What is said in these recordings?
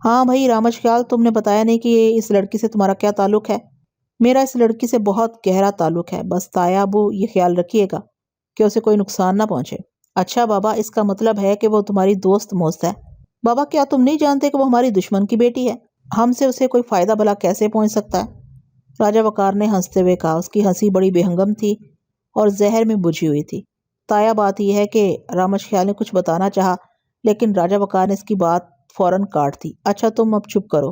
ہاں بھائی رامش خیال، تم نے بتایا نہیں کہ اس لڑکی سے تمہارا کیا تعلق ہے؟ میرا اس لڑکی سے بہت گہرا تعلق ہے، بس تایا ابو یہ خیال رکھیے گا کہ اسے کوئی نقصان نہ پہنچے۔ اچھا بابا، اس کا مطلب ہے کہ وہ تمہاری دوست موست ہے؟ بابا کیا تم نہیں جانتے کہ وہ ہماری دشمن کی بیٹی ہے؟ ہم سے اسے کوئی فائدہ بھلا کیسے پہنچ سکتا ہے؟ راجہ وقار نے ہنستے ہوئے کہا۔ اس کی ہنسی بڑی بے ہنگم تھی اور زہر میں بجھی ہوئی تھی۔ تایا بات یہ ہے کہ رامش خیال نے کچھ بتانا چاہا، لیکن راجہ وقار نے اس کی بات فوراً کاٹ دی۔ اچھا تم اب چپ کرو،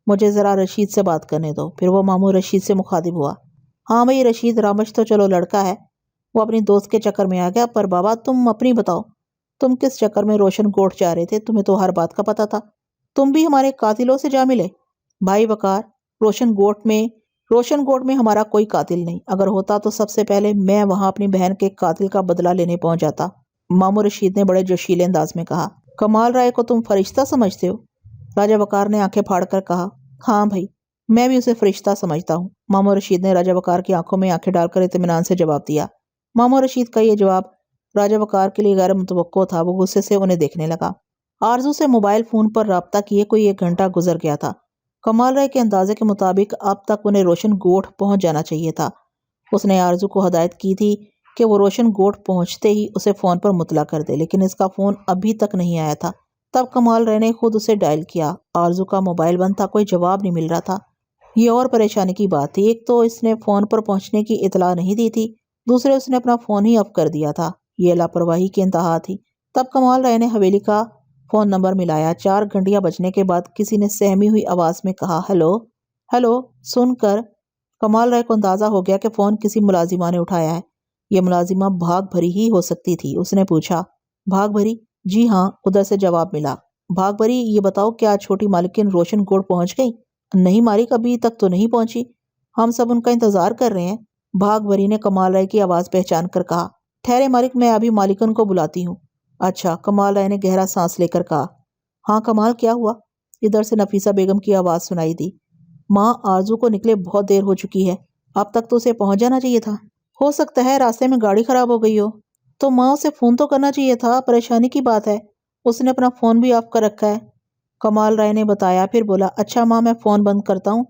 مجھے ذرا رشید سے بات کرنے دو۔ پھر وہ ماموں رشید سے مخاطب ہوا۔ ہاں بھئی رشید، رامش تو چلو لڑکا ہے، وہ اپنی دوست کے چکر میں آ گیا، پر بابا تم اپنی بتاؤ، تم کس چکر میں روشن کوٹ جا رہے تھے؟ تمہیں تو ہر بات کا پتہ تھا، تم بھی ہمارے قاتلوں سے جا ملے۔ بھائی وقار، روشن گوٹ میں ہمارا کوئی قاتل نہیں، اگر ہوتا تو سب سے پہلے میں وہاں اپنی بہن کے قاتل کا بدلہ لینے پہنچ جاتا، ماموں رشید نے بڑے جوشیلے انداز میں کہا۔ کمال رائے کو تم فرشتہ سمجھتے ہو؟ راجہ وقار نے آنکھیں پھاڑ کر کہا۔ ہاں بھائی، میں بھی اسے فرشتہ سمجھتا ہوں، ماموں رشید نے راجہ وقار کی آنکھوں میں آنکھیں ڈال کر اطمینان سے جواب دیا۔ ماموں رشید کا یہ جواب راجہ وقار کے لیے غیر متوقع تھا۔ وہ غصے سے انہیں دیکھنے لگا۔ آرزو سے موبائل فون پر رابطہ کیے کوئی 1 گھنٹہ گزر گیا تھا۔ کمال رائے کے اندازے کے مطابق اب تک انہیں روشن گوٹھ پہنچ جانا چاہیے تھا۔ اس نے آرزو کو ہدایت کی تھی کہ وہ روشن گوٹھ پہنچتے ہی اسے فون پر مطلع کر دے، لیکن اس کا فون ابھی تک نہیں آیا تھا۔ تب کمال رائے نے خود اسے ڈائل کیا۔ آرزو کا موبائل بند تھا، کوئی جواب نہیں مل رہا تھا۔ یہ اور پریشانی کی بات تھی، ایک تو اس نے فون پر پہنچنے کی اطلاع نہیں دی تھی، دوسرے اس نے اپنا فون ہی آف کر دیا تھا۔ یہ لاپرواہی کی انتہا تھی۔ تب کمال رائے نے حویلی کا فون نمبر ملایا۔ 4 گھنٹیاں بجنے کے بعد کسی نے سہمی ہوئی آواز میں کہا، ہیلو ہیلو۔ سن کر کمال رائے کو اندازہ ہو گیا کہ فون کسی ملازمہ نے اٹھایا ہے۔ یہ ملازمہ بھاگ بھری ہی ہو سکتی تھی۔ اس نے پوچھا، بھاگ بھری؟ جی ہاں، ادھر سے جواب ملا۔ بھاگ بھری، یہ بتاؤ کیا چھوٹی مالکن روشن گوٹھ پہنچ گئی؟ نہیں مالک، ابھی تک تو نہیں پہنچی، ہم سب ان کا انتظار کر رہے ہیں، بھاگ بھری نے کمال رائے کی آواز پہچان کر کہا۔ ٹھہرے مالک، میں ابھی مالکن کو بلاتی ہوں۔ اچھا، کمال رائے نے گہرا سانس لے کر کہا۔ ہاں کمال، کیا ہوا؟ ادھر سے نفیسہ بیگم کی آواز سنائی دی۔ ماں، آرزو کو نکلے بہت دیر ہو چکی ہے، اب تک تو اسے پہنچ جانا چاہیے تھا۔ ہو سکتا ہے راستے میں گاڑی خراب ہو گئی ہو، تو ماں اسے فون تو کرنا چاہیے تھا، پریشانی کی بات ہے، اس نے اپنا فون بھی آف کر رکھا ہے، کمال رائے نے بتایا۔ پھر بولا، اچھا ماں، میں فون بند کرتا ہوں،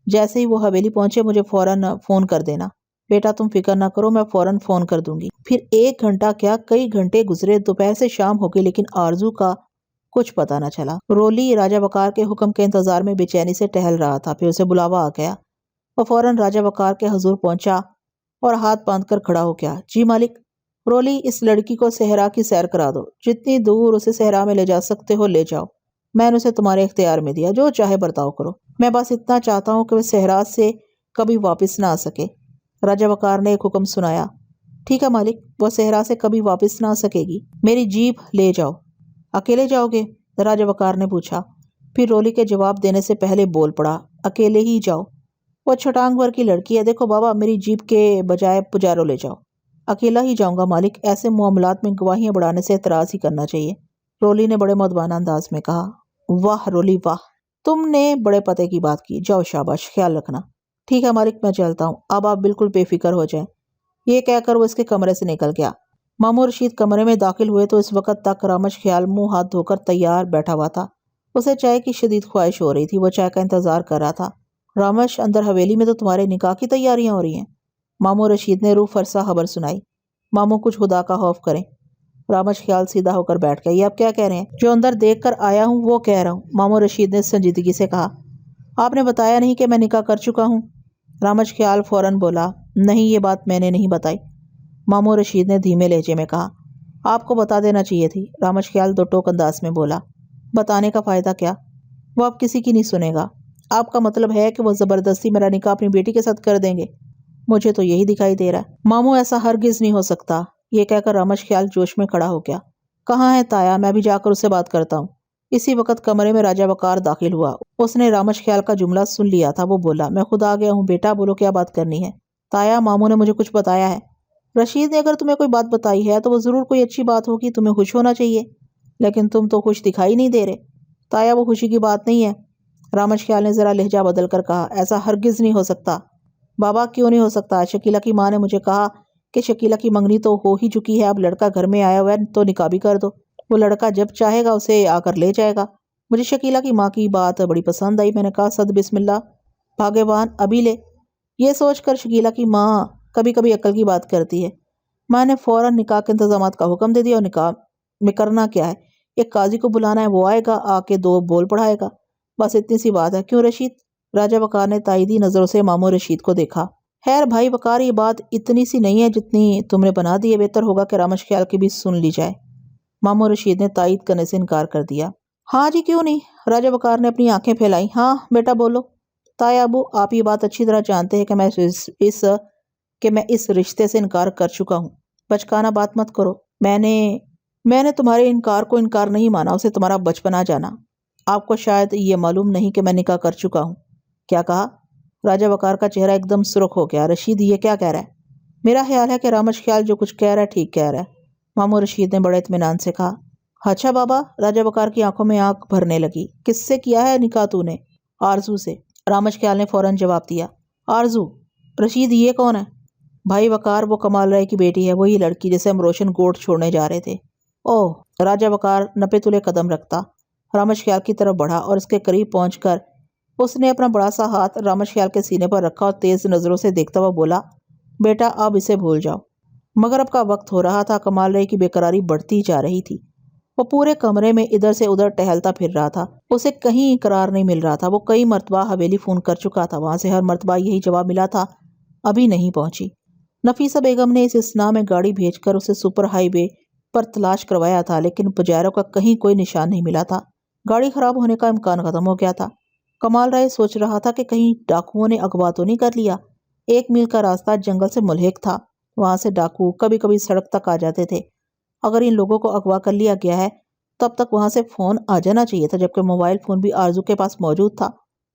جیسے ہی وہ حویلی پہنچے مجھے فوراً فون کر دینا۔ بیٹا تم فکر نہ کرو، میں فوراً فون کر دوں گی۔ پھر 1 گھنٹہ کیا کئی گھنٹے گزرے، دوپہر سے شام ہو گئی، لیکن آرزو کا کچھ پتہ نہ چلا۔ رولی راجہ وقار کے حکم کے انتظار میں بے چینی سے ٹہل رہا تھا۔ پھر اسے بلاوا آ گیا۔ وہ فوراً راجہ وقار کے حضور پہنچا اور ہاتھ باندھ کر کھڑا ہو گیا۔ جی مالک۔ رولی، اس لڑکی کو صحرا کی سیر کرا دو، جتنی دور اسے صحرا میں لے جا سکتے ہو لے جاؤ، میں نے اسے تمہارے اختیار میں دیا، جو چاہے برتاؤ کرو، میں بس اتنا چاہتا ہوں کہ وہ صحرا سے کبھی واپس نہ آ سکے۔ راجہ وقار نے ایک حکم سنایا۔ ٹھیک ہے مالک، وہ صحرا سے کبھی واپس نہ آ سکے گی، میری جیپ لے جاؤ۔ اکیلے جاؤ گے؟ راجہ وقار نے پوچھا۔ پھر رولی کے جواب دینے سے پہلے بول پڑا، اکیلے ہی جاؤ، وہ چھٹانگ بھر کی لڑکی ہے، دیکھو بابا، میری جیپ کے بجائے پجارو لے جاؤ۔ اکیلا ہی جاؤں گا مالک، ایسے معاملات میں گواہیاں بڑھانے سے اعتراض ہی کرنا چاہیے، رولی نے بڑے مؤدبانہ انداز میں کہا۔ واہ رولی واہ، تم نے بڑے پتے کی بات کی، جاؤ شاباش، خیال رکھنا۔ ٹھیک ہے مالک، میں چلتا ہوں، اب آپ بالکل بے فکر ہو جائیں۔ یہ کہہ کر وہ اس کے کمرے سے نکل گیا۔ ماموں رشید کمرے میں داخل ہوئے تو اس وقت تک رامش خیال منہ ہاتھ دھو کر تیار بیٹھا ہوا تھا۔ اسے چائے کی شدید خواہش ہو رہی تھی، وہ چائے کا انتظار کر رہا تھا۔ رامش، اندر حویلی میں تو تمہارے نکاح کی تیاریاں ہو رہی ہیں، ماموں رشید نے روح فرسا خبر سنائی۔ ماموں کچھ خدا کا خوف کریں۔ رامش خیال سیدھا ہو کر بیٹھ گیا۔ یہ آپ کیا کہہ رہے ہیں؟ جو اندر دیکھ کر آیا ہوں وہ کہہ رہا ہوں، ماموں رشید نے سنجیدگی سے کہا۔ آپ نے بتایا نہیں کہ میں نکاح کر چکا ہوں؟ رامش خیال فوراً بولا۔ نہیں، یہ بات میں نے نہیں بتائی، ماموں رشید نے دھیمے لہجے میں کہا۔ آپ کو بتا دینا چاہیے تھی، رامش خیال 2 ٹوک انداز میں بولا۔ بتانے کا فائدہ کیا؟ وہ اب کسی کی نہیں سنے گا۔ آپ کا مطلب ہے کہ وہ زبردستی میرا نکاح اپنی بیٹی کے ساتھ کر دیں گے؟ مجھے تو یہی دکھائی دے رہا ہے۔ ماموں، ایسا ہرگز نہیں ہو سکتا، یہ کہہ کر رامش خیال جوش میں کھڑا ہو گیا۔ کہاں ہے تایا؟ میں بھی جا کر اس سے بات کرتا ہوں۔ اسی وقت کمرے میں راجہ وقار داخل ہوا۔ اس نے رامش خیال کا جملہ سن لیا تھا۔ وہ بولا، میں خود آ گیا ہوں بیٹا، بولو کیا بات کرنی ہے؟ تایا، ماموں نے مجھے کچھ بتایا ہے۔ رشید نے اگر تمہیں کوئی بات بتائی ہے تو وہ ضرور کوئی اچھی بات ہوگی، تمہیں خوش ہونا چاہیے، لیکن تم تو خوش دکھائی نہیں دے رہے۔ تایا، وہ خوشی کی بات نہیں ہے، رامش خیال نے ذرا لہجہ بدل کر کہا۔ ایسا ہرگز نہیں ہو سکتا۔ بابا کیوں نہیں ہو سکتا؟ شکیلہ کی ماں نے مجھے کہا کہ شکیلہ کی منگنی تو ہو ہی چکی ہے، اب لڑکا گھر میں آیا ہوا ہے تو نکاح بھی کر دو، وہ لڑکا جب چاہے گا اسے آ کر لے جائے گا۔ مجھے شکیلہ کی ماں کی بات بڑی پسند آئی۔ میں نے کہا صد بسم اللہ بھاگیوان ابھی لے۔ یہ سوچ کر شکیلہ کی ماں کبھی کبھی عقل کی بات کرتی ہے۔ ماں نے فوراً نکاح کے انتظامات کا حکم دے دیا، اور نکاح میں کرنا کیا ہے، ایک قاضی کو بلانا ہے، وہ آئے گا، آ کے 2 بول پڑھائے گا، بس اتنی سی بات ہے۔ کیوں رشید؟ راجہ وقار نے تائیدی نظروں سے ماموں رشید کو دیکھا۔ خیر بھائی وقار، یہ بات اتنی سی نہیں ہے جتنی تم نے بنا دی ہے، بہتر ہوگا کہ رامش خیال کی بھی سن لی جائے۔ ماموں رشید نے تائید کرنے سے انکار کر دیا۔ ہاں جی کیوں نہیں؟ راجہ وقار نے اپنی آنکھیں پھیلائیں۔ ہاں بیٹا بولو۔ تایا ابو، آپ یہ بات اچھی طرح جانتے ہیں کہ میں اس رشتے سے انکار کر چکا ہوں۔ بچکانہ بات مت کرو۔ میں نے تمہارے انکار کو انکار نہیں مانا، اسے تمہارا بچپنا جانا۔ آپ کو شاید یہ معلوم نہیں کہ میں نکاح کر چکا ہوں۔ کیا کہا؟ راجہ وقار کا چہرہ ایک دم سرخ ہو گیا۔ رشید یہ کیا کہہ رہا ہے؟ میرا خیال ہے کہ رامش خیال جو کچھ کہہ رہا ہے ٹھیک کہہ رہا ہے، ماموں رشید نے بڑے اطمینان سے کہا۔ اچھا بابا؟ راجہ وقار کی آنکھوں میں آنکھ بھرنے لگی۔ کس سے کیا ہے نکاح تو نے؟ آرزو سے۔ رامش خیال نے فوراً جواب دیا۔ آرزو؟ رشید یہ کون ہے؟ بھائی وقار، وہ کمال رائے کی بیٹی ہے، وہی لڑکی جسے ہم روشن گوٹ چھوڑنے جا رہے تھے۔ اوہ! راجہ وقار نپے تلے قدم رکھتا رامش خیال کی طرف بڑھا، اور اس کے قریب پہنچ کر اس نے اپنا بڑا سا ہاتھ رامش خیال کے سینے پر رکھا اور تیز نظروں سے دیکھتا ہوا بولا، بیٹا اب اسے بھول جاؤ۔ مغرب کا وقت ہو رہا تھا، کمال رائے کی بے قراری بڑھتی جا رہی تھی۔ وہ پورے کمرے میں ادھر سے ادھر ٹہلتا پھر رہا تھا، اسے کہیں قرار نہیں مل رہا تھا۔ وہ کئی مرتبہ حویلی فون کر چکا تھا، وہاں سے ہر مرتبہ یہی جواب ملا تھا، ابھی نہیں پہنچی۔ نفیسہ بیگم نے اس اثناء میں گاڑی بھیج کر اسے سپر ہائی وے پر تلاش کروایا تھا، لیکن پجاروں کا کہیں کوئی نشان نہیں ملا تھا۔ گاڑی خراب ہونے کا امکان ختم ہو گیا تھا۔ کمال رائے سوچ رہا تھا کہ کہیں ڈاکوؤں نے اغوا تو نہیں کر لیا۔ 1 میل کا راستہ جنگل سے ملحق تھا، وہاں سے ڈاکو کبھی کبھی سڑک تک آ جاتے تھے۔ اگر ان لوگوں کو اغوا کر لیا گیا ہے تب تک وہاں سے فون آ جانا چاہیے تھا، جبکہ موبائل فون بھی آرزو کے پاس موجود تھا۔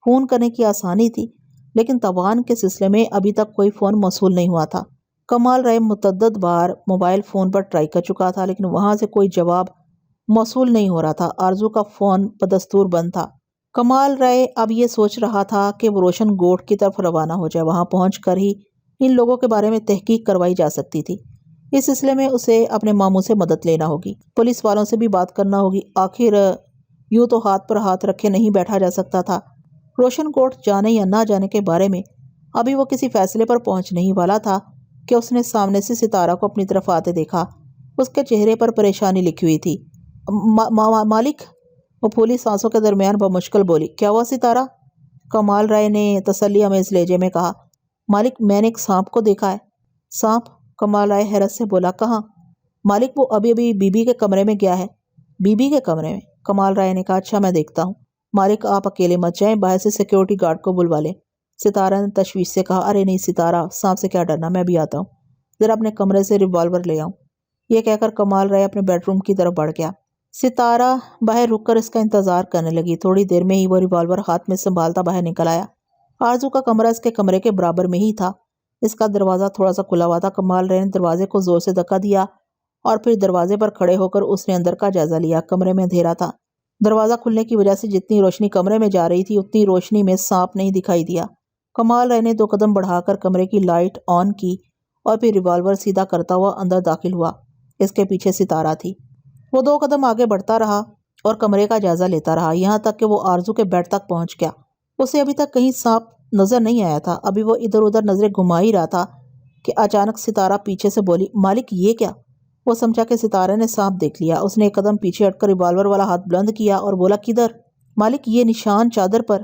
فون کرنے کی آسانی تھی، لیکن توان کے سلسلے میں ابھی تک کوئی فون موصول نہیں ہوا تھا۔ کمال رائے متعدد بار موبائل فون پر ٹرائی کر چکا تھا، لیکن وہاں سے کوئی جواب موصول نہیں ہو رہا تھا۔ آرزو کا فون بدستور بند تھا۔ کمال رائے اب یہ سوچ رہا تھا کہ وہ روشن گوٹ کی طرف روانہ ہو جائے، وہاں پہنچ کر ہی ان لوگوں کے بارے میں تحقیق کروائی جا سکتی تھی۔ اس سلسلے میں اسے اپنے ماموں سے مدد لینا ہوگی، پولیس والوں سے بھی بات کرنا ہوگی۔ آخر یوں تو ہاتھ پر ہاتھ رکھے نہیں بیٹھا جا سکتا تھا۔ روشن کوٹ جانے یا نہ جانے کے بارے میں ابھی وہ کسی فیصلے پر پہنچنے ہی والا تھا کہ اس نے سامنے سے ستارہ کو اپنی طرف آتے دیکھا۔ اس کے چہرے پر پریشانی لکھی ہوئی تھی۔ مالک؟ وہ پھولی سانسوں کے درمیان بمشکل بولی۔ کیا ہوا ستارہ؟ کمال رائے نے تسلی آمیز لہجے میں کہا۔ مالک، میں نے ایک سانپ کو دیکھا ہے۔ سانپ؟ کمال رائے حیرت سے بولا۔ کہاں؟ مالک، وہ ابھی بی بی کے کمرے میں گیا ہے۔ بی بی کے کمرے میں؟ کمال رائے نے کہا۔ اچھا میں دیکھتا ہوں۔ مالک آپ اکیلے مت جائیں، باہر سے سیکیورٹی گارڈ کو بلوا لیں۔ ستارہ نے تشویش سے کہا۔ ارے نہیں ستارہ، سانپ سے کیا ڈرنا، میں بھی آتا ہوں، ذرا اپنے کمرے سے ریوالور لے آؤں۔ یہ کہہ کر کمال رائے اپنے بیڈ روم کی طرف بڑھ گیا۔ ستارہ باہر رک کر اس کا انتظار کرنے لگی۔ تھوڑی دیر میں ہی وہ ریوالور ہاتھ میں سنبھالتا باہر نکل آیا۔ آرزو کا کمرہ اس کے کمرے کے برابر میں ہی تھا۔ اس کا دروازہ تھوڑا سا کھلا ہوا تھا۔ کمال رائے نے دروازے کو زور سے دھکا دیا اور پھر دروازے پر کھڑے ہو کر اس نے اندر کا جائزہ لیا۔ کمرے میں اندھیرا تھا۔ دروازہ کھلنے کی وجہ سے جتنی روشنی کمرے میں جا رہی تھی اتنی روشنی میں سانپ نہیں دکھائی دیا۔ کمال رائے نے 2 قدم بڑھا کر کمرے کی لائٹ آن کی اور پھر ریوالور سیدھا کرتا ہوا اندر داخل ہوا۔ اس کے پیچھے ستارہ تھی۔ وہ 2 قدم آگے بڑھتا رہا اور کمرے کا جائزہ لیتا رہا، یہاں تک کہ وہ آرزو کے بیڈ تک پہنچ گیا۔ اسے ابھی تک کہیں سانپ نظر نہیں آیا تھا۔ ابھی وہ ادھر ادھر نظریں گھما ہی رہا تھا کہ اچانک ستارہ پیچھے سے بولی۔ مالک یہ کیا؟ وہ سمجھا کہ ستارے نے سانپ دیکھ لیا۔ اس نے 1 قدم پیچھے ہٹ کر ریوالور والا ہاتھ بلند کیا اور بولا، کدھر؟ مالک یہ نشان چادر پر۔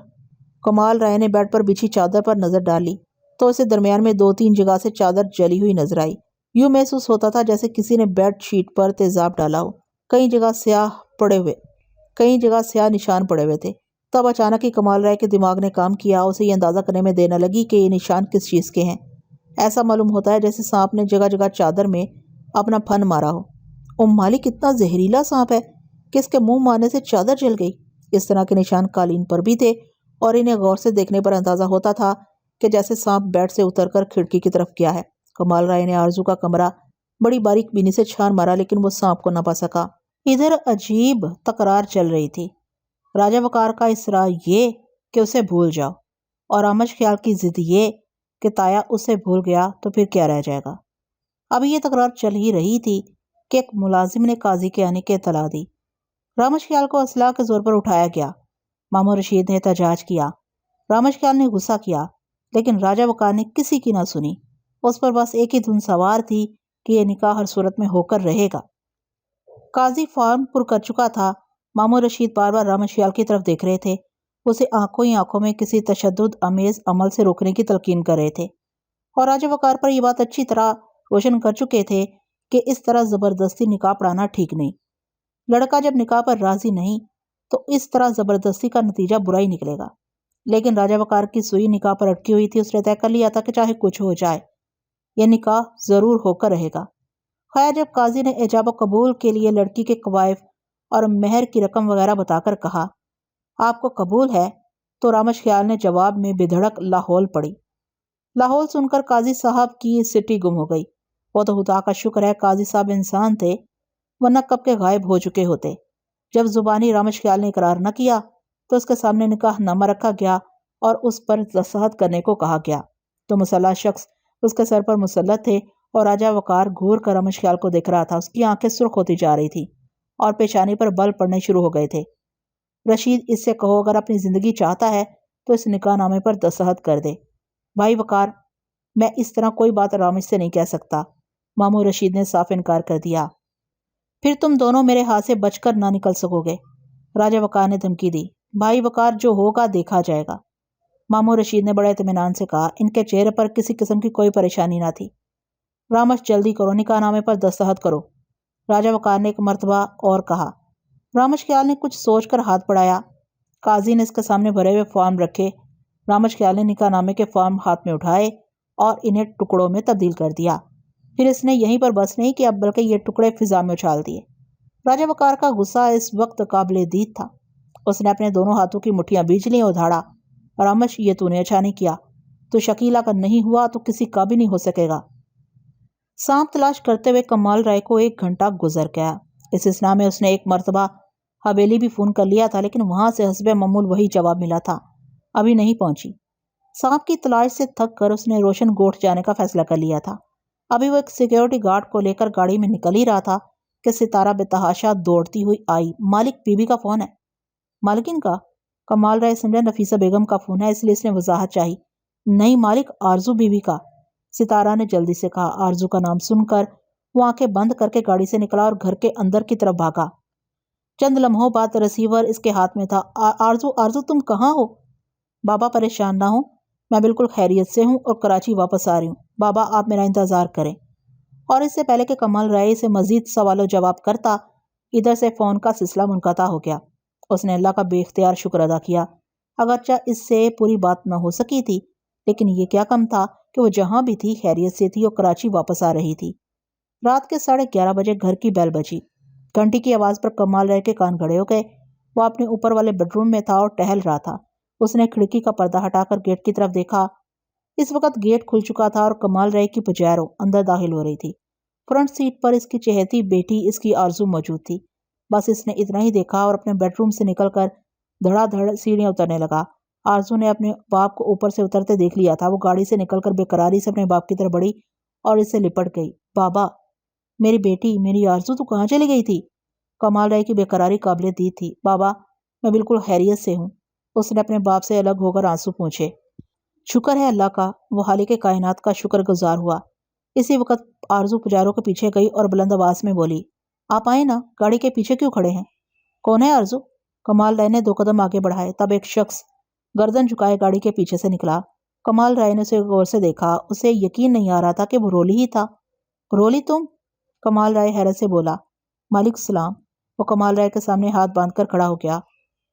کمال رائے نے بیڈ پر بچھی چادر پر نظر ڈالی تو اسے درمیان میں 2-3 جگہ سے چادر جلی ہوئی نظر آئی۔ یوں محسوس ہوتا تھا جیسے کسی نے بیڈ شیٹ پر تیزاب ڈالا ہو۔ کئی جگہ سیاہ نشان پڑے ہوئے تھے۔ تب اچانک ہی کمال رائے کے دماغ نے کام کیا۔ اسے یہ اندازہ کرنے میں دیر نہ لگی کہ یہ نشان کس چیز کے ہیں۔ ایسا معلوم ہوتا ہے جیسے سانپ نے جگہ جگہ چادر میں اپنا پھن مارا ہو۔ مالک اتنا زہریلا سانپ ہے کہ اس کے منہ مارنے سے چادر جل گئی۔ اس طرح کے نشان قالین پر بھی تھے اور انہیں غور سے دیکھنے پر اندازہ ہوتا تھا کہ جیسے سانپ بیڈ سے اتر کر کھڑکی کی طرف گیا ہے۔ کمال رائے نے آرزو کا کمرہ بڑی باریک بینی سے چھان مارا، لیکن وہ سانپ کو نہ پا سکا۔ ادھر عجیب تکرار چل رہی تھی۔ راجہ وقار کا اصرار یہ کہ اسے بھول جاؤ، اور رامش خیال کی ضد یہ کہ تایا اسے بھول گیا تو پھر کیا رہ جائے گا۔ اب یہ تکرار چل ہی رہی تھی کہ ایک ملازم نے قاضی کے آنے کی اطلاع دی۔ رامش خیال کو اصلاح کے زور پر اٹھایا گیا۔ ماموں رشید نے احتجاج کیا۔ رامش خیال نے غصہ کیا، لیکن راجہ وقار نے کسی کی نہ سنی۔ اس پر بس ایک ہی دھن سوار تھی کہ یہ نکاح ہر صورت میں ہو کر رہے گا۔ قاضی فارم پر کر چکا تھا۔ ماموں رشید بار بار رامش خیال کی طرف دیکھ رہے تھے، اسے آنکھوں ہی آنکھوں میں کسی تشدد امیز عمل سے روکنے کی تلقین کر رہے تھے، اور راجہ وقار پر یہ بات اچھی طرح روشن کر چکے تھے کہ اس طرح زبردستی نکاح پڑھانا ٹھیک نہیں۔ لڑکا جب نکاح پر راضی نہیں تو اس طرح زبردستی کا نتیجہ برا ہی نکلے گا۔ لیکن راجہ وقار کی سوئی نکاح پر اٹکی ہوئی تھی۔ اس نے طے کر لیا تھا کہ چاہے کچھ ہو جائے یہ نکاح ضرور ہو کر رہے گا۔ خیر جب قاضی نے ایجاب و قبول کے لیے لڑکی کے قوائف اور مہر کی رقم وغیرہ بتا کر کہا آپ کو قبول ہے، تو رامش خیال نے جواب میں بے دھڑک لاہور پڑی۔ لاہور سن کر قاضی صاحب کی سٹی گم ہو گئی۔ وہ تو خدا کا شکر ہے قاضی صاحب انسان تھے، ورنہ کب کے غائب ہو چکے ہوتے۔ جب زبانی رامش خیال نے اقرار نہ کیا تو اس کے سامنے نکاح نامہ رکھا گیا اور اس پر دستخط کرنے کو کہا گیا تو مسلح شخص اس کے سر پر مسلط تھے اور راجہ وقار گھور کر رامش خیال کو دیکھ رہا تھا۔ اس کی آنکھیں سرخ ہوتی جا رہی تھی اور پیشانی پر بل پڑنے شروع ہو گئے تھے۔ رشید اس سے کہو اگر اپنی زندگی چاہتا ہے تو اس نکاح نامے پر دستخط کر دے۔ بھائی وقار، میں اس طرح کوئی بات رامش سے نہیں کہہ سکتا، ماموں رشید نے صاف انکار کر دیا۔ پھر تم دونوں میرے ہاتھ سے بچ کر نہ نکل سکو گے، راجہ وقار نے دھمکی دی۔ بھائی وقار، جو ہوگا دیکھا جائے گا، ماموں رشید نے بڑے اطمینان سے کہا۔ ان کے چہرے پر کسی قسم کی کوئی پریشانی نہ تھی۔ رامش جلدی کرو، نکاح نامے پر دستخط کرو، راجہ وقار نے ایک مرتبہ اور کہا۔ رامش خیال نے کچھ سوچ کر ہاتھ بڑھایا۔ قاضی نے اس کے سامنے بھرے ہوئے فارم رکھے۔ رامش خیال نے نکاح نامے کے فارم ہاتھ میں اٹھائے اور انہیں ٹکڑوں میں تبدیل کر دیا۔ پھر اس نے یہیں پر بس نہیں کیا بلکہ یہ ٹکڑے فضا میں اچھال دیے۔ راجہ وقار کا غصہ اس وقت قابل دید تھا۔ اس نے اپنے دونوں ہاتھوں کی مٹھیاں بیچ لیں اور دھاڑا، رامش یہ تو نے اچھا نہیں کیا، تو شکیلا کا نہیں ہوا تو کسی کا بھی نہیں ہو سکے گا۔ سانپ تلاش کرتے ہوئے کمال رائے کو 1 گھنٹہ گزر گیا۔ اس اثناء میں اس نے ایک مرتبہ حویلی بھی فون کر لیا تھا، لیکن وہاں سے حسب معمول وہی جواب ملا تھا، ابھی نہیں پہنچی۔ سانپ کی تلاش سے تھک کر اس نے روشن گوٹھ جانے کا فیصلہ کر لیا تھا۔ ابھی وہ ایک سیکیورٹی گارڈ کو لے کر گاڑی میں نکل ہی رہا تھا کہ ستارہ بے تحاشا دوڑتی ہوئی آئی۔ مالک، بی بی کا فون ہے۔ مالکن کا؟ کمال رائے سمجھا نفیسہ بیگم کا فون ہے، اس لیے اس نے وضاحت چاہی۔ نہیں مالک، آرزو بی بی کا، ستارہ نے جلدی سے کہا۔ آرزو کا نام سن کر وہ آنکھیں بند کر کے گاڑی سے نکلا اور گھر کے اندر کی طرف بھاگا۔ چند لمحوں بعد ریسیور اس کے ہاتھ میں تھا۔ آرزو، آرزو تم کہاں ہو؟ بابا پریشان نہ ہو، میں بالکل خیریت سے ہوں اور کراچی واپس آ رہی ہوں، بابا آپ میرا انتظار کریں۔ اور اس سے پہلے کہ کمال رائے سے مزید سوال و جواب کرتا، ادھر سے فون کا سلسلہ منقطع ہو گیا۔ اس نے اللہ کا بے اختیار شکر ادا کیا، اگرچہ اس سے پوری بات نہ ہو سکی تھی، لیکن یہ کیا کم تھا کہ وہ جہاں بھی تھی خیریت سے تھی اور کراچی واپس آ رہی تھی۔ رات کے 11:30 بجے گھر کی بیل بجی۔ گھنٹی کی آواز پر کمال رائے کے کان کھڑے ہو گئے۔ وہ اپنے اوپر والے بیڈ روم میں تھا اور ٹہل رہا تھا۔ اس نے کھڑکی کا پردہ ہٹا کر گیٹ کی طرف دیکھا۔ اس وقت گیٹ کھل چکا تھا اور کمال رائے کی پجیرو اندر داخل ہو رہی تھی۔ فرنٹ سیٹ پر اس کی چہیتی بیٹی اس کی آرزو موجود تھی۔ بس اس نے اتنا ہی دیکھا اور اپنے بیڈ روم سے نکل کر دھڑا دھڑ سیڑھیاں اترنے لگا۔ آرزو نے اپنے باپ کو اوپر سے اترتے دیکھ لیا تھا۔ وہ گاڑی سے نکل کر بے قراری سے اپنے باپ کی طرف بڑھی اور اس سے لپٹ گئی۔ بابا، میری بیٹی، میری آرزو، تو کہاں چلی گئی تھی؟ کمال رائے کی بے قراری قابل دید تھی۔ بابا، میں بالکل خیریت سے ہوں، اس نے اپنے باپ سے الگ ہو کر آنسو پونچھے۔ شکر ہے اللہ کا، وہ خالق کائنات کا شکر گزار ہوا۔ اسی وقت آرزو پجاروں کے پیچھے گئی اور بلند آواز میں بولی، آپ آئے نا، گاڑی کے پیچھے کیوں کھڑے ہیں؟ کون ہے آرزو؟ کمال رائے نے 2 قدم آگے بڑھائے، تب ایک شخص گردن جھکائے گاڑی کے پیچھے سے نکلا۔ کمال رائے نے اسے غور سے دیکھا، اسے یقین نہیں آ رہا تھا کہ وہ رولی ہی تھا۔ رولی تم؟ کمال رائے حیرت سے بولا۔ مالک السلام۔ وہ کمال رائے کے سامنے ہاتھ باندھ کر کھڑا ہو گیا۔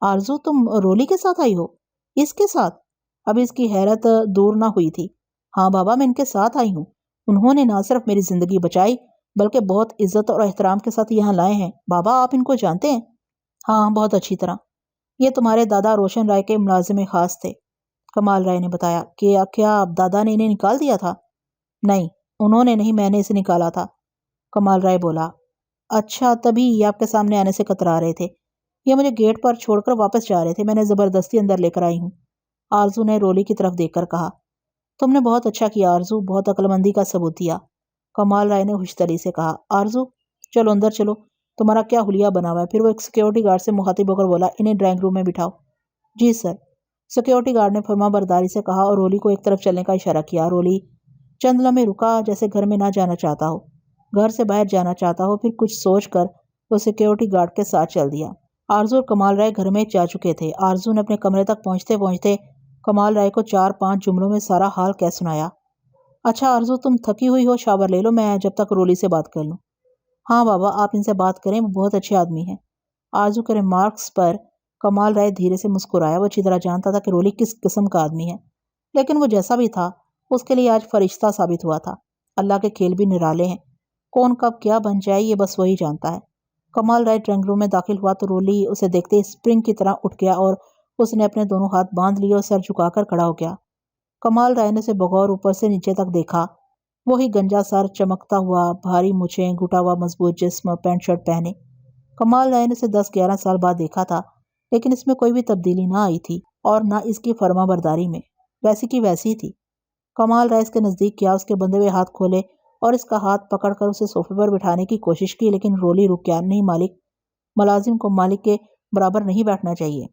آرزو، تم رولی کے ساتھ آئی ہو؟ اس کے ساتھ؟ اب اس کی حیرت دور نہ ہوئی تھی۔ ہاں بابا، میں ان کے ساتھ آئی ہوں، انہوں نے نہ صرف میری زندگی بچائی بلکہ بہت عزت اور احترام کے ساتھ یہاں لائے ہیں۔ بابا، آپ ان کو جانتے ہیں؟ ہاں، بہت اچھی طرح، یہ تمہارے دادا روشن رائے کے ملازم خاص تھے، کمال رائے نے بتایا۔ کیا دادا نے انہیں نکال دیا تھا؟ نہیں، انہوں نے نہیں، میں نے اسے نکالا تھا، کمال رائے بولا۔ اچھا، تبھی یہ آپ کے سامنے آنے سے کترا رہے تھے؟ یہ مجھے گیٹ پر چھوڑ کر واپس جا رہے تھے، میں نے زبردستی اندر لے کر آئی ہوں، آرزو نے رولی کی طرف دیکھ کر کہا۔ تم نے بہت اچھا کیا آرزو، بہت عقل مندی کا ثبوت دیا، کمال رائے نے خوشتری سے کہا۔ آرزو، چلو اندر چلو، تمہارا کیا حلیہ بنا ہوا ہے؟ پھر وہ ایک سیکیورٹی گارڈ سے مخاطب ہو کر بولا، انہیں ڈرائنگ روم میں بٹھاؤ۔ جی سر، سیکیورٹی گارڈ نے فرما برداری سے کہا اور رولی کو ایک طرف چلنے کا اشارہ کیا۔ رولی چند لمحے رکا، جیسے گھر میں نہ جانا چاہتا ہو، گھر سے باہر جانا چاہتا ہو۔ پھر کچھ سوچ کر وہ سیکیورٹی گارڈ کے ساتھ چل دیا۔ آرزو اور کمال رائے گھر میں جا چکے تھے۔ آرزو نے اپنے کمرے تک پہنچتے پہنچتے کمال رائے کو 4-5 جملوں میں سارا حال کہہ سنایا۔ اچھا آرزو، تم تھکی ہوئی ہو، شاور لے لو، میں جب تک رولی سے بات کر لوں۔ ہاں بابا، آپ ان سے بات کریں، وہ بہت اچھے آدمی ہیں۔ آرزو کے ریمارکس پر کمال رائے دھیرے سے مسکرایا۔ وہ اچھی طرح جانتا تھا کہ رولی کس قسم کا آدمی ہے، لیکن وہ جیسا بھی تھا اس کے لیے آج فرشتہ ثابت ہوا تھا۔ اللہ کے کھیل بھی نرالے ہیں، کون کب کیا بن جائے یہ بس وہی جانتا ہے۔ کمال رائے ڈرائنگ روم میں داخل ہوا تو رولی اسے دیکھتے اسپرنگ کی طرح اٹھ گیا اور اس نے اپنے دونوں ہاتھ باندھ لیے اور سر جھکا کر کھڑا ہو گیا۔ کمال رائے نے اسے بغور اوپر سے نیچے تک دیکھا۔ وہی گنجا سر، چمکتا ہوا، بھاری مونچھیں، گھٹا ہوا مضبوط جسم، پینٹ شرٹ پہنے۔ کمال رائے نے اسے 10-11 سال بعد دیکھا تھا، لیکن اس میں کوئی بھی تبدیلی نہ آئی تھی اور نہ اس کی فرما برداری میں، ویسی کی ویسی ہی تھی۔ کمال رائے اس کے نزدیک کیا، اس کے بندھے ہوئے ہاتھ کھولے اور اس کا ہاتھ پکڑ کر اسے صوفے پر بٹھانے کی کوشش کی، لیکن رولی رک گیا۔ نہیں مالک، ملازم کو مالک کے برابر نہیں بیٹھنا چاہیے۔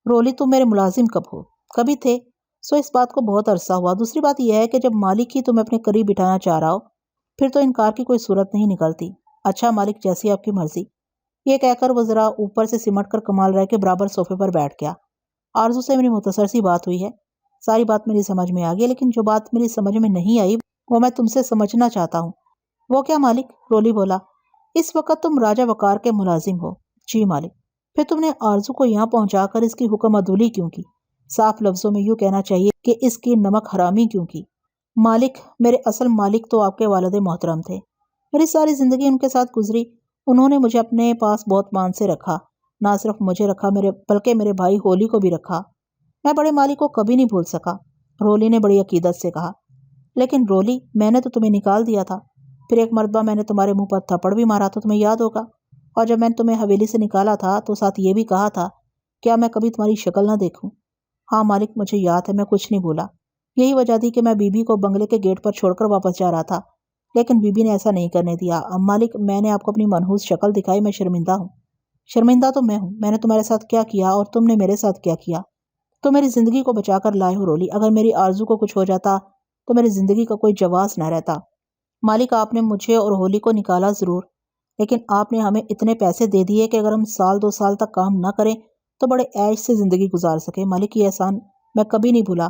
رولی، تم میرے ملازم کب ہو؟ کبھی تھے، سو اس بات کو بہت عرصہ ہوا۔ دوسری بات یہ ہے کہ جب مالک ہی تمہیں اپنے قریب بٹھانا چاہ رہا ہو پھر تو انکار کی کوئی صورت نہیں نکلتی۔ اچھا مالک، جیسی آپ کی مرضی۔ یہ کہہ کر وہ ذرا اوپر سے سمٹ کر کمال رائے کے برابر صوفے پر بیٹھ گیا۔ آرزو سے میری مختصر سی بات ہوئی ہے، ساری بات میری سمجھ میں آ گئی، لیکن جو بات میری سمجھ میں نہیں آئی وہ میں تم سے سمجھنا چاہتا ہوں۔ وہ کیا مالک؟ رولی بولا۔ اس وقت تم راجہ وقار کے ملازم ہو۔ جی مالک۔ پھر تم نے آرزو کو یہاں پہنچا کر اس کی حکم عدولی کیوں کی؟ صاف لفظوں میں یوں کہنا چاہیے کہ اس کی نمک حرامی کیوں کی؟ مالک، میرے اصل مالک تو آپ کے والد محترم تھے، میری ساری زندگی ان کے ساتھ گزری، انہوں نے مجھے اپنے پاس بہت مان سے رکھا، نہ صرف مجھے رکھا بلکہ میرے بھائی ہولی کو بھی رکھا، میں بڑے مالک کو کبھی نہیں بھول سکا۔ رولی نے بڑی عقیدت سے کہا۔ لیکن رولی، میں نے تو تمہیں نکال دیا تھا، پھر ایک مرتبہ میں نے تمہارے منہ پر تھپڑ بھی مارا تھا، تمہیں یاد ہوگا، اور جب میں نے تمہیں حویلی سے نکالا تھا تو ساتھ یہ بھی کہا تھا کیا میں کبھی تمہاری شکل نہ دیکھوں؟ ہاں مالک، مجھے یاد ہے، میں کچھ نہیں بولا۔ یہی وجہ تھی کہ میں بی بی کو بنگلے کے گیٹ پر چھوڑ کر واپس جا رہا تھا، لیکن بی بی نے ایسا نہیں کرنے دیا۔ مالک، میں نے آپ کو اپنی منحوس شکل دکھائی، میں شرمندہ ہوں۔ شرمندہ تو میں ہوں، میں نے تمہارے ساتھ کیا کیا اور تم نے میرے ساتھ کیا کیا۔ تو میری زندگی کو بچا کر لائے ہو رولی، اگر میری آرزو کو کچھ ہو جاتا تو میری زندگی کا کوئی جواز نہ رہتا۔ مالک، آپ نے مجھے اور ہولی کو نکالا ضرور، لیکن آپ نے ہمیں اتنے پیسے دے دیے کہ اگر ہم 1-2 سال تک کام نہ کریں تو بڑے عیش سے زندگی گزار سکے۔ مالک، یہ احسان میں کبھی نہیں بھولا،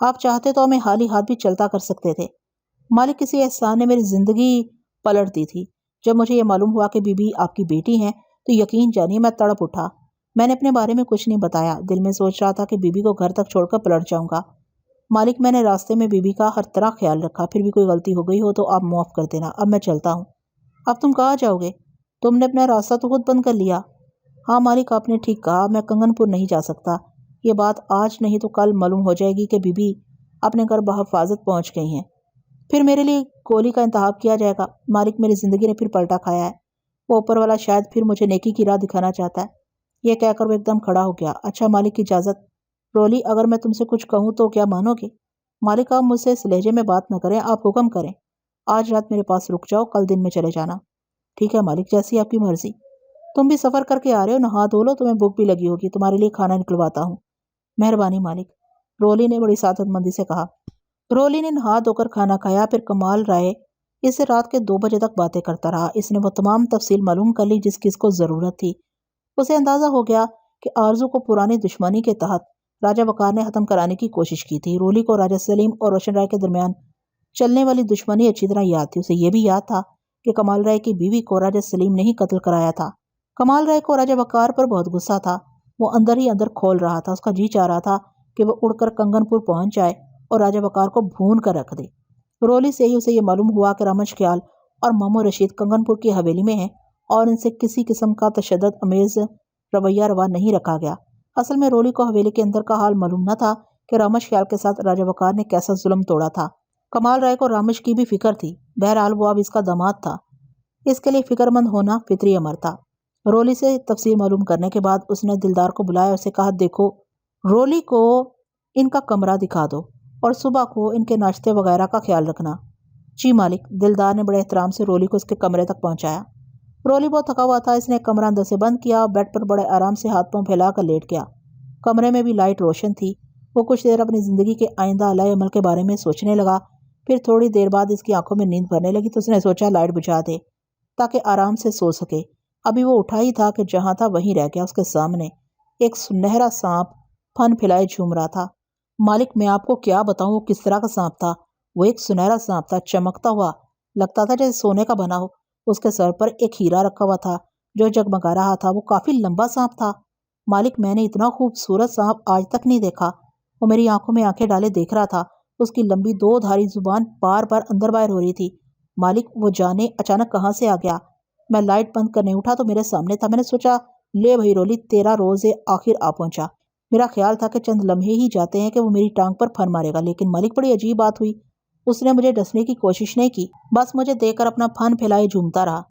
آپ چاہتے تو ہمیں حالی ہاتھ بھی چلتا کر سکتے تھے۔ مالک، کسی احسان نے میری زندگی پلٹ دی تھی۔ جب مجھے یہ معلوم ہوا کہ بی بی آپ کی بیٹی ہیں تو یقین جانیے میں تڑپ اٹھا۔ میں نے اپنے بارے میں کچھ نہیں بتایا، دل میں سوچ رہا تھا کہ بی بی کو گھر تک چھوڑ کر پلٹ جاؤں گا۔ مالک، میں نے راستے میں بی بی کا ہر طرح خیال رکھا، پھر بھی کوئی غلطی ہو گئی ہو تو آپ معاف کر دینا، اب میں چلتا ہوں۔ اب تم کہاں جاؤ گے؟ تم نے اپنا راستہ تو خود بند کر لیا۔ ہاں مالک، آپ نے ٹھیک کہا، میں کنگن پور نہیں جا سکتا۔ یہ بات آج نہیں تو کل معلوم ہو جائے گی کہ بی بی اپنے گھر بحفاظت پہنچ گئی ہیں، پھر میرے لیے گولی کا انتخاب کیا جائے گا۔ مالک، میری زندگی نے پھر پلٹا کھایا ہے، وہ اوپر والا شاید پھر مجھے نیکی کی راہ دکھانا چاہتا ہے۔ یہ کہہ کر وہ ایک دم کھڑا ہو گیا۔ اچھا مالک کی اجازت۔ رولی، اگر میں تم سے کچھ کہوں تو کیا مانو گے؟ مالک، آپ مجھ سے اس لہجے میں بات نہ کریں، آپ حکم کریں۔ آج رات میرے پاس رک جاؤ، کل دن میں چلے جانا۔ ٹھیک ہے مالک، جیسی آپ کی مرضی۔ تم بھی سفر کر کے آ رہے ہو، نہا دھو لو، تمہیں بھوک بھی لگی ہوگی، تمہارے لیے کھانا نکلواتا ہوں۔ مہربانی مالک، رولی نے بڑی سعادت مندی سے کہا۔ رولی نے نہا دھو کر کھانا کھایا، پھر کمال رائے اس سے رات کے 2 بجے تک باتیں کرتا رہا۔ اس نے وہ تمام تفصیل معلوم کر لی جس کی اس کو ضرورت تھی۔ اسے اندازہ ہو گیا کہ آرزو کو پرانی دشمنی کے تحت راجہ وقار نے ختم کرانے کی کوشش کی تھی۔ رولی کو راجہ سلیم اور روشن رائے کے درمیان چلنے والی دشمنی اچھی طرح یاد تھی۔ اسے یہ بھی یاد تھا کہ کمال رائے کی بیوی کو راجہ سلیم نے ہی قتل کرایا تھا۔ کمال رائے کو راجہ وقار پر بہت غصہ تھا، وہ اندر ہی اندر کھول رہا تھا۔ اس کا جی چاہ رہا تھا کہ وہ اڑ کر کنگن پور پہنچ جائے اور راجہ وقار کو بھون کر رکھ دے۔ رولی سے ہی اسے یہ معلوم ہوا کہ رامش خیال اور مامو رشید کنگن پور کی حویلی میں ہیں اور ان سے کسی قسم کا تشدد امیز رویہ روا نہیں رکھا گیا۔ اصل میں رولی کو حویلی کے اندر کا حال معلوم نہ تھا کہ رامش خیال کے ساتھ راجہ وقار نے کیسا ظلم توڑا تھا۔ کمال رائے کو رامش کی بھی فکر تھی، بہرحال وہ اب اس کا داماد تھا، اس کے لیے فکر مند ہونا فطری امر تھا۔ رولی سے تفصیل معلوم کرنے کے بعد اس نے دلدار کو بلایا اور اسے کہا، دیکھو رولی کو ان کا کمرہ دکھا دو اور صبح کو ان کے ناشتے وغیرہ کا خیال رکھنا۔ جی مالک۔ دلدار نے بڑے احترام سے رولی کو اس کے کمرے تک پہنچایا۔ رولی بہت تھکا ہوا تھا، اس نے کمرہ اندر سے بند کیا اور بیڈ پر بڑے آرام سے ہاتھ پاؤں پھیلا کر لیٹ گیا۔ کمرے میں بھی لائٹ روشن تھی۔ وہ کچھ دیر اپنی زندگی کے آئندہ علیہ عمل کے بارے میں سوچنے لگا۔ پھر تھوڑی دیر بعد اس کی آنکھوں میں نیند بھرنے لگی تو اس نے سوچا لائٹ بجھا دے تاکہ آرام سے سو سکے۔ ابھی وہ اٹھا ہی تھا کہ جہاں تھا وہیں رہ گیا۔ اس کے سامنے ایک سنہرا سانپ پھن پھیلائے جھوم رہا تھا۔ مالک میں آپ کو کیا بتاؤں وہ کس طرح کا سانپ تھا؟ وہ ایک سنہرا سانپ تھا، چمکتا ہوا، لگتا تھا جیسے سونے کا بنا ہو۔ اس کے سر پر ایک ہیرا رکھا ہوا تھا جو جگمگا رہا تھا۔ وہ کافی لمبا سانپ تھا۔ مالک میں نے اتنا خوبصورت سانپ آج تک نہیں دیکھا۔ وہ میری آنکھوں میں آنکھیں ڈالے دیکھ رہا تھا۔ اس کی لمبی دو دھاری زبان بار بار اندر باہر ہو رہی تھی۔ مالک وہ جانے اچانک کہاں سے آ گیا۔ میں لائٹ بند کرنے اٹھا تو میرے سامنے تھا۔ میں نے سوچا لے بھائی رولی، تیرا روز آخر آ پہنچا۔ میرا خیال تھا کہ چند لمحے ہی جاتے ہیں کہ وہ میری ٹانگ پر پھن مارے گا، لیکن مالک بڑی عجیب بات ہوئی۔ اس نے مجھے ڈسنے کی کوشش نہیں کی، بس مجھے دیکھ کر اپنا پھن پھیلائے جھومتا رہا۔